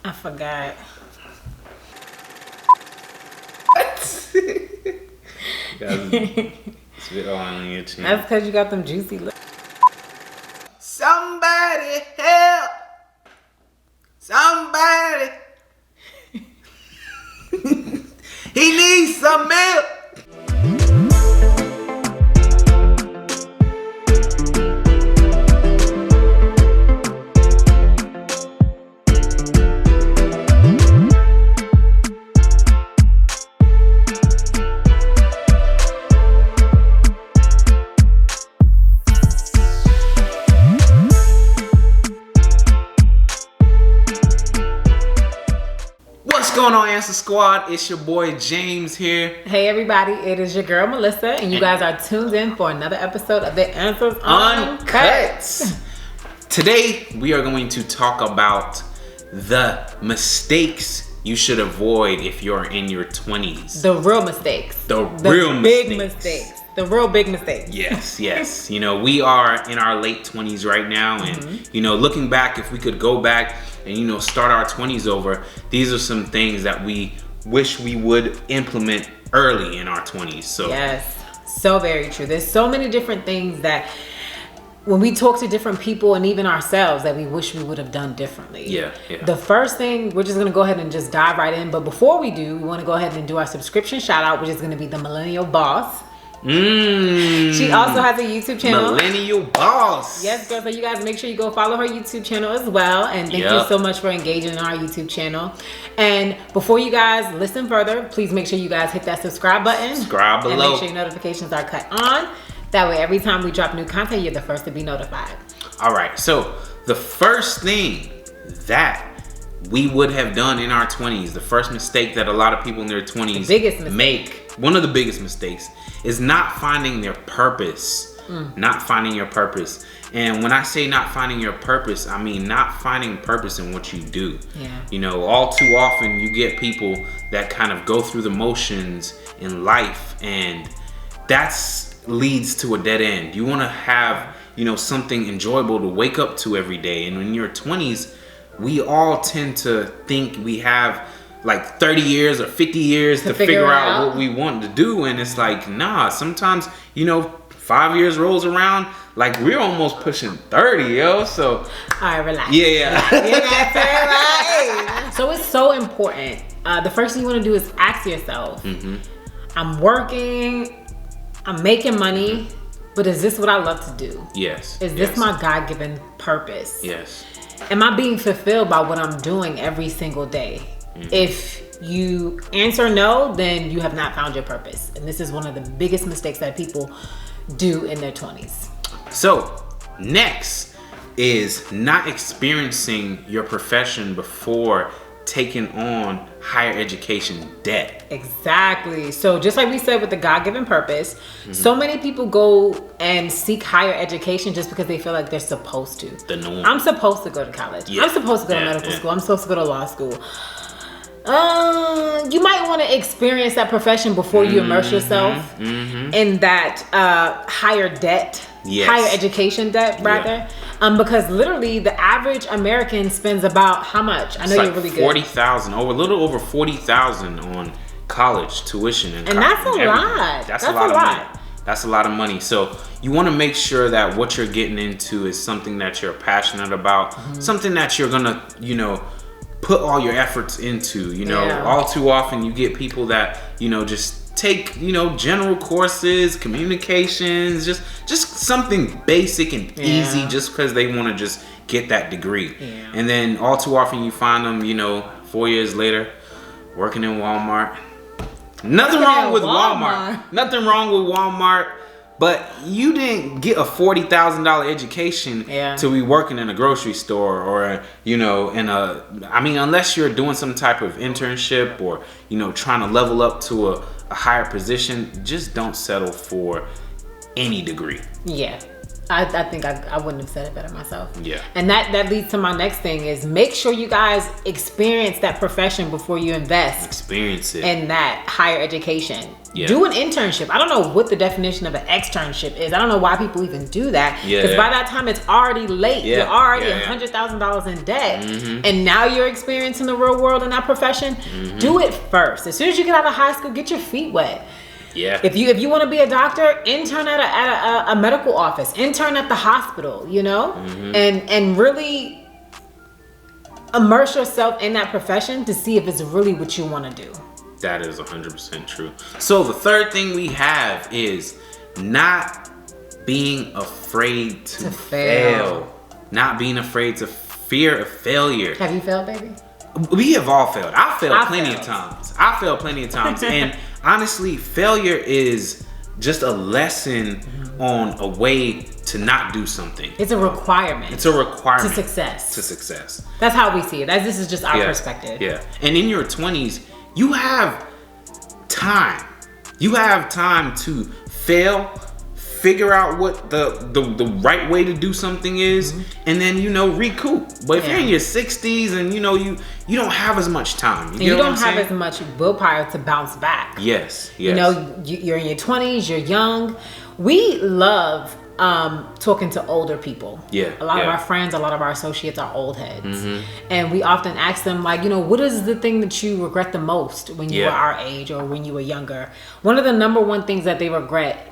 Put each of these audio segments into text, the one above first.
I forgot. Spit on your chin. That's because you got them juicy lips. Somebody help! Somebody! He needs some milk! What's going on, Ansah Squad? It's your boy James here. Hey everybody, it is your girl Melissa, and you guys are tuned in for another episode of the Answers Uncut. Today we are going to talk about the mistakes you should avoid if you're in your 20s. The real mistakes. The real big mistakes. The real big mistakes. Yes. You know, we are in our late 20s right now, and you know, looking back, if we could go back and start our 20s over, these are some things that we wish we would implement early in our 20s. So yes, so very true. There's so many different things that when we talk to different people and even ourselves that we wish we would have done differently. Yeah. The first thing, we're just going to go ahead and just dive right in. But before we do, we want to go ahead and do our subscription shout out, which is going to be the Millennial Boss. She also has a YouTube channel. Millennial Boss. Yes, girl. So you guys make sure you go follow her YouTube channel as well. And thank you so much for engaging in our YouTube channel. And before you guys listen further, please make sure you guys hit that subscribe button. Subscribe below. And make sure your notifications are cut on. That way, every time we drop new content, you're the first to be notified. All right. So the first thing that we would have done in our 20s, the first mistake that a lot of people in their 20s make, one of the biggest mistakes, is not finding their purpose. Not finding your purpose. And when I say not finding your purpose, I mean not finding purpose in what you do. Yeah. All too often you get people that kind of go through the motions in life, and that's leads to a dead end. You want to have, something enjoyable to wake up to every day. And in your 20s, we all tend to think we have like 30 years or 50 years to figure out what we want to do. And it's like, nah, sometimes, 5 years rolls around, like we're almost pushing 30, yo. So, all right, relax. Yeah. So it's so important. The first thing you want to do is ask yourself, I'm working, I'm making money, but is this what I love to do? Yes. Is this my God-given purpose? Yes. Am I being fulfilled by what I'm doing every single day? If you answer no, then you have not found your purpose. And this is one of the biggest mistakes that people do in their 20s. So next is not experiencing your profession before taking on higher education debt. Exactly. So just like we said with the God-given purpose, so many people go and seek higher education just because they feel like they're supposed to. The norm. I'm supposed to go to college. I'm supposed to go to medical school. I'm supposed to go to law school. You might want to experience that profession before you immerse yourself in that higher debt, higher education debt, rather. Because literally the average American spends about how much? I know you're really good. 40,000, a little over 40,000 on college tuition, and that's a lot. That's a lot of money. That's a lot of money. So you want to make sure that what you're getting into is something that you're passionate about, something that you're gonna, put all your efforts into. All too often you get people that just take general courses, communications, just something basic and easy, just because they want to just get that degree. And then all too often you find them 4 years later working in Walmart. Nothing wrong with Walmart, but you didn't get a $40,000 education to be working in a grocery store or unless you're doing some type of internship or trying to level up to a higher position. Just don't settle for any degree. I think I wouldn't have said it better myself. Yeah. And that leads to my next thing is make sure you guys experience that profession before you invest. Experience it. In that higher education. Yeah. Do an internship. I don't know what the definition of an externship is. I don't know why people even do that. Yeah. Because by that time it's already late. Yeah. You're already Yeah. $100,000 in debt. And now you're experiencing the real world in that profession. Do it first. As soon as you get out of high school, get your feet wet. Yeah. If you want to be a doctor, intern at a medical office, intern at the hospital, you know, and really immerse yourself in that profession to see if it's really what you want to do. That is 100% true. So the third thing we have is not being afraid to fail. Not being afraid to fear of failure. Have you failed, baby? We have all failed. I failed plenty of times. And honestly, failure is just a lesson on a way to not do something. It's a requirement. It's a requirement. To success. To success. That's how we see it. This is just our perspective. Yeah. And in your 20s, you have time. You have time to fail, figure out what the right way to do something is, and then recoup. But if you're in your 60s and you don't have as much time, you don't have as much willpower to bounce back. Yes. You're in your 20s, you're young. We love talking to older people. Yeah. A lot of our friends, a lot of our associates are old heads. And we often ask them, like, what is the thing that you regret the most when you were our age or when you were younger? One of the number one things that they regret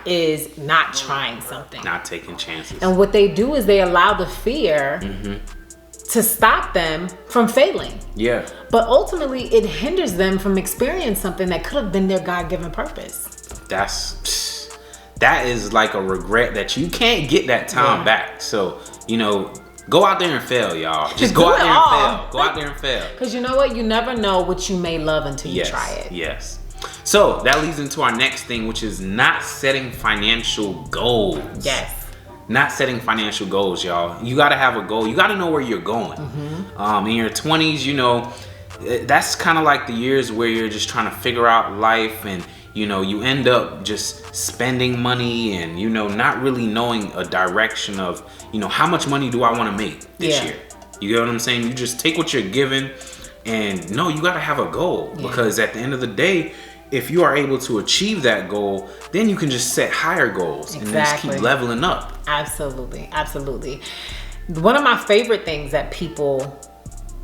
is not trying something. Not taking chances. And what they do is they allow the fear to stop them from failing. Yeah. But ultimately, it hinders them from experiencing something that could have been their God-given purpose. That is like a regret that you can't get that time back. So, go out there and fail, y'all. Just go out there and fail. Go out there and fail. Because you know what? You never know what you may love until you try it. Yes. So that leads into our next thing, which is not setting financial goals. Yes. Not setting financial goals, y'all. You got to have a goal. You got to know where you're going. In your 20s, that's kind of like the years where you're just trying to figure out life, and you end up just spending money and not really knowing a direction of how much money do I want to make this year. You get what I'm saying? You just take what you're given, and no, you got to have a goal, because at the end of the day, if you are able to achieve that goal, then you can just set higher goals and just keep leveling up. Absolutely. One of my favorite things that people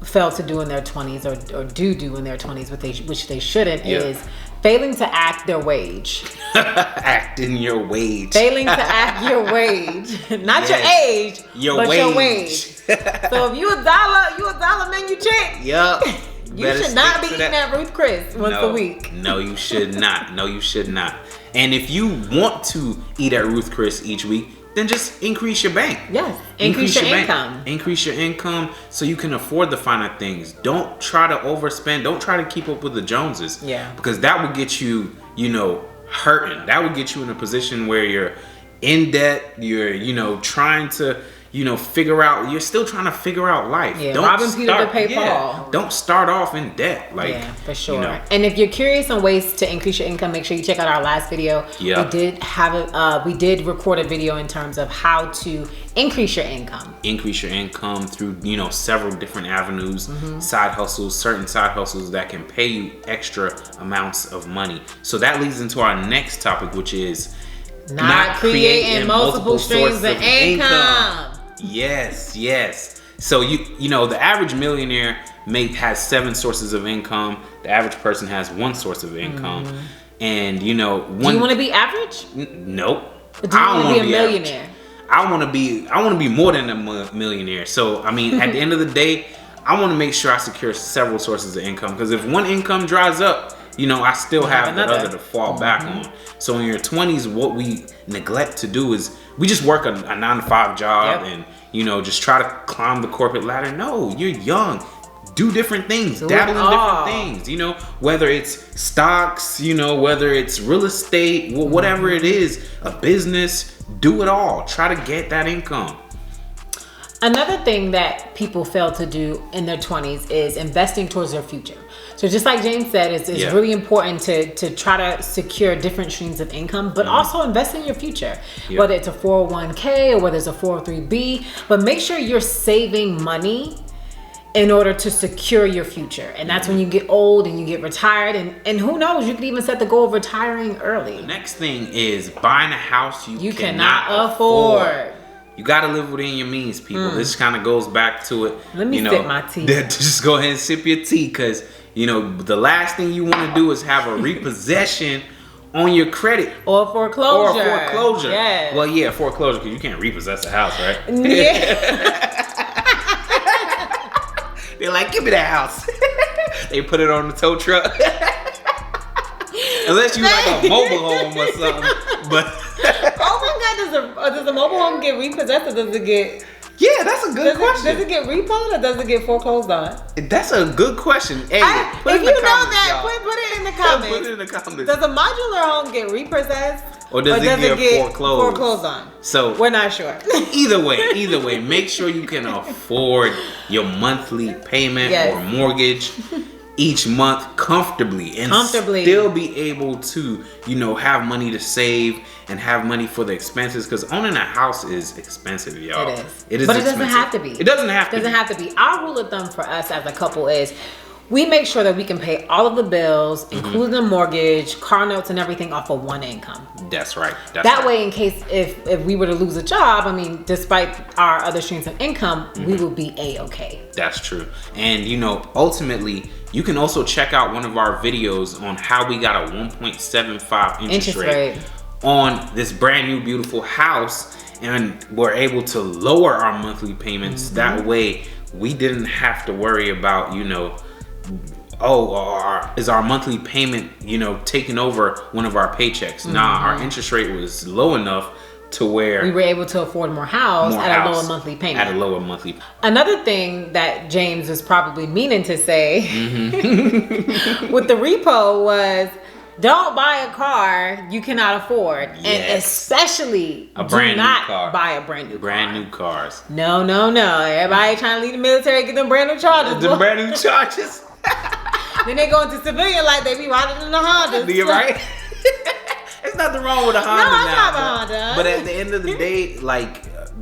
fail to do in their 20s or do in their 20s, which they shouldn't, is failing to act their wage. Acting your wage. Failing to act your wage. Not your age, but your wage. So if you a dollar menu chick. Yup. You should not be eating at Ruth Chris once a week. No, you should not. And if you want to eat at Ruth Chris each week, then just increase your bank. Yes. Increase your income. Increase your income so you can afford the finer things. Don't try to overspend. Don't try to keep up with the Joneses. Yeah. Because that will get you, hurting. That will get you in a position where you're in debt. You're, trying to, you're still trying to figure out life. Yeah, robbing Peter to pay Paul. Don't start off in debt. For sure. And if you're curious on ways to increase your income, make sure you check out our last video. Yeah. We did record a video in terms of how to increase your income. Increase your income through, several different avenues, side hustles, certain side hustles that can pay you extra amounts of money. So that leads into our next topic, which is not creating multiple streams of income. Yes. So the average millionaire has 7 sources of income. The average person has 1 source of income. And do you want to be average? Nope. But do you want to be a millionaire? I want to be more than a millionaire. So at the end of the day, I want to make sure I secure several sources of income, because if one income dries up, I still have the other to fall back on. So in your 20s, what we neglect to do is we just work a 9-to-5 job and, just try to climb the corporate ladder. No, you're young. Do different things. Dabble in different things. Whether it's stocks, whether it's real estate, whatever it is, a business, do it all. Try to get that income. Another thing that people fail to do in their 20s is investing towards their future. So So just like James said, it's really important to try to secure different streams of income, but also invest in your future, whether it's a 401k or whether it's a 403b, but make sure you're saving money in order to secure your future. And that's when you get old and you get retired, and who knows, you could even set the goal of retiring early. The next thing is buying a house you cannot afford. You got to live within your means, people. This kind of goes back to it. Let me sip my tea. Just go ahead and sip your tea, because, the last thing you want to do is have a repossession on your credit. Or foreclosure. Yeah. Well, yeah, foreclosure, because you can't repossess a house, right? Yeah. They're like, give me that house. They put it on the tow truck. Unless you like a mobile home or something. But oh my God, does a mobile home get repossessed, or does it get... Yeah, that's a good question. Does it get repoed or does it get foreclosed on? That's a good question. Hey, if you know that, put it in the comments. Put it in the comments. Does a modular home get repossessed? Or does it get foreclosed on? So we're not sure. Either way, make sure you can afford your monthly payment or mortgage each month comfortably and still be able to, have money to save and have money for the expenses, because owning a house is expensive, y'all. It is. But it doesn't have to be. It doesn't have to be. Our rule of thumb for us as a couple is we make sure that we can pay all of the bills, including the mortgage, car notes, and everything off of one income. That's right. That way, in case if we were to lose a job, despite our other streams of income, we will be A-okay. That's true. And, ultimately, you can also check out one of our videos on how we got a 1.75 interest rate on this brand new beautiful house, and we're able to lower our monthly payments. That way we didn't have to worry about, is our monthly payment, taking over one of our paychecks. Nah, our interest rate was low enough to where we were able to afford more house at a lower monthly payment. Another thing that James was probably meaning to say with the repo was, don't buy a car you cannot afford, and especially do not buy a brand new car. Brand new cars. No. Everybody trying to leave the military, get them brand new charges. Then they go into civilian life, they be riding in the Honda. You're right. There's nothing wrong with a Honda now. No, I drive a Honda. But at the end of the day,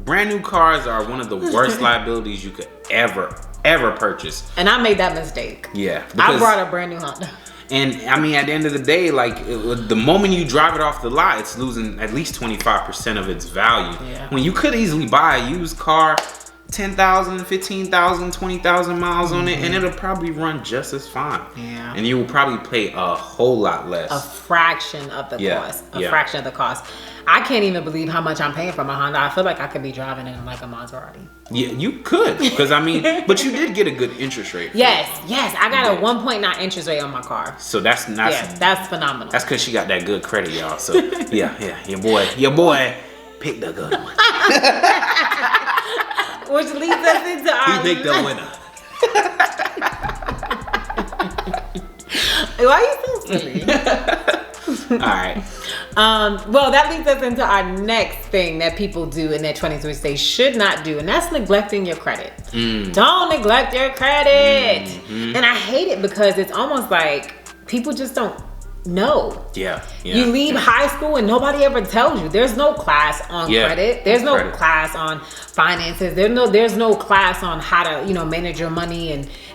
brand new cars are one of the worst liabilities you could ever purchase. And I made that mistake. Yeah. I brought a brand new Honda. And at the end of the day, the moment you drive it off the lot, it's losing at least 25% of its value. Yeah. When you could easily buy a used car, 10,000, 15,000, 20,000 miles on it, and it'll probably run just as fine. Yeah. And you will probably pay a whole lot less. A fraction of the cost. Fraction of the cost. I can't even believe how much I'm paying for my Honda. I feel like I could be driving in like a Maserati. Yeah, you could. Because but you did get a good interest rate. Yes. I got a 1.9 interest rate on my car. So that's phenomenal. That's because she got that good credit, y'all. So yeah, your boy picked the good one. Which leads us into our... He picked the winner. Why are you so silly? All right. Well, that leads us into our next thing that people do in their 20s, which they should not do, and that's neglecting your credit. Don't neglect your credit. And I hate it because it's almost like people just don't know. Yeah. You leave high school and nobody ever tells you. There's no class on credit. There's no class on finances. There's no class on how to, manage your money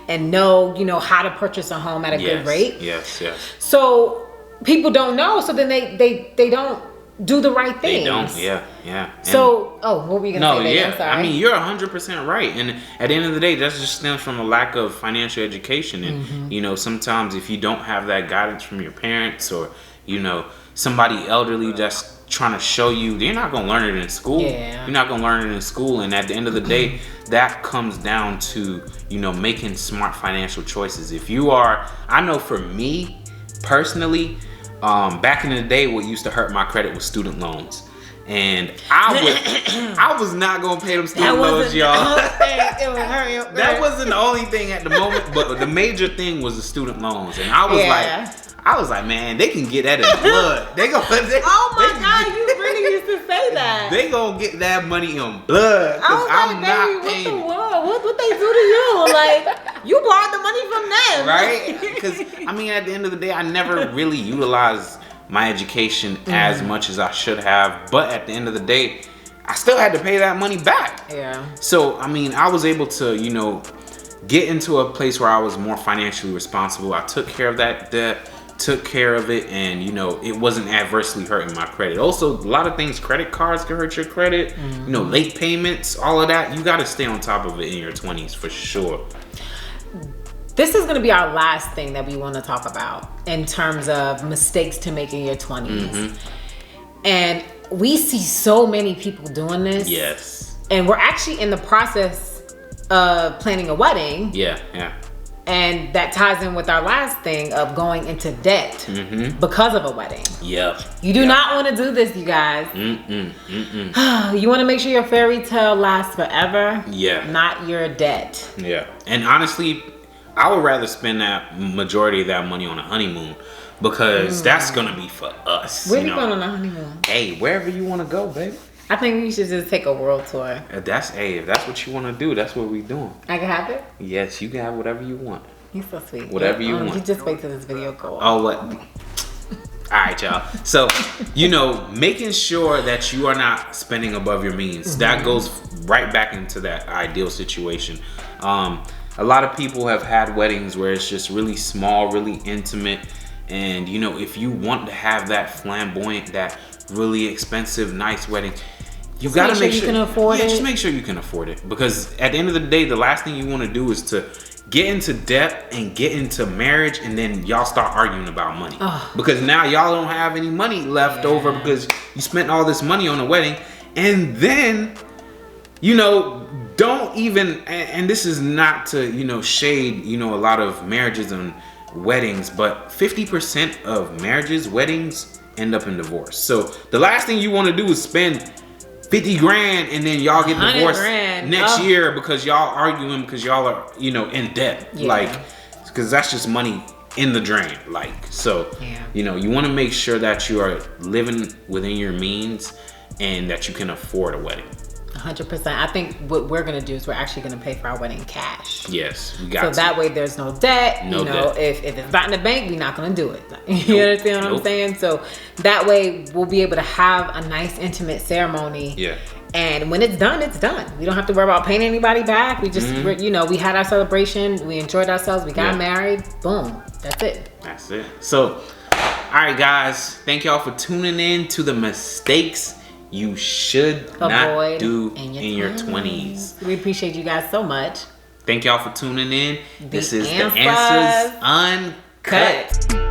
and know, how to purchase a home at a good rate. Yes. So people don't know, so then they don't do the right things. They don't, yeah. So, what were you going to say? Yeah. I'm sorry. You're 100% right. And at the end of the day, that just stems from a lack of financial education. And, sometimes if you don't have that guidance from your parents or, somebody elderly that's trying to show you, you're not going to learn it in school. Yeah. You're not going to learn it in school. And at the end of the day, that comes down to, making smart financial choices. I know for me personally, back in the day, what used to hurt my credit was student loans. And I was not gonna pay them student loans, y'all. That wasn't the only thing at the moment, but the major thing was the student loans. And I was like, man, they can get that in blood. Oh my God, you really used to say that. They gonna get that money in blood. I was like, baby, what they do to you? You borrowed the money from them. Right? Because, I mean, at the end of the day, I never really utilized my education as much as I should have. But at the end of the day, I still had to pay that money back. Yeah. So, I mean, I was able to, you know, get into a place where I was more financially responsible. I took care of that debt, took care of it, and, you know, it wasn't adversely hurting my credit. Also, a lot of things, credit cards can hurt your credit, you know, late payments, all of that. You got to stay on top of it in your 20s for sure. This is going to be our last thing that we want to talk about in terms of mistakes to make in your 20s. And we see so many people doing this. Yes. And we're actually in the process of planning a wedding. Yeah. And that ties in with our last thing of going into debt because of a wedding. Yep. You do not want to do this, you guys. You want to make sure your fairy tale lasts forever. Yeah. Not your debt. Yeah. And honestly, I would rather spend that majority of that money on a honeymoon because that's going to be for us. Where you going on a honeymoon? Hey, wherever you want to go, baby. I think we should just take a world tour. If that's what you want to do, that's what we doing. I can have it? Yes, you can have whatever you want. You're so sweet. Whatever you want. You just wait till this video goes. Oh, what? All right, y'all. So, you know, making sure that you are not spending above your means. That goes right back into that ideal situation. A lot of people have had weddings where it's just really small, really intimate. And, you know, if you want to have that flamboyant, that really expensive, nice wedding, you got to make sure you can afford it. Yeah, just make sure you can afford it. Because at the end of the day, the last thing you want to do is to get into debt and get into marriage, and then y'all start arguing about money. Because now y'all don't have any money left over because you spent all this money on a wedding. And then, you know, don't even, and this is not to, you know, shade, you know, a lot of marriages and weddings, but 50% of marriages, weddings end up in divorce. So the last thing you want to do is spend 50 grand and then y'all get divorced next year because y'all arguing because y'all are, you know, in debt. Like, because that's just money in the drain. Like, so, you know, you want to make sure that you are living within your means and that you can afford a wedding. 100%. I think what we're going to do is we're actually going to pay for our wedding cash. Yes, we got to. So that way there's no debt. No debt. If it's not in the bank, we're not going to do it. You understand what I'm saying? So that way we'll be able to have a nice intimate ceremony. Yeah. And when it's done, it's done. We don't have to worry about paying anybody back. We just, you know, we had our celebration. We enjoyed ourselves. We got married. Boom. That's it. That's it. So, all right, guys. Thank y'all for tuning in to the mistakes you should not do in your 20s. We appreciate you guys so much. Thank y'all for tuning in. This is the Answers Uncut.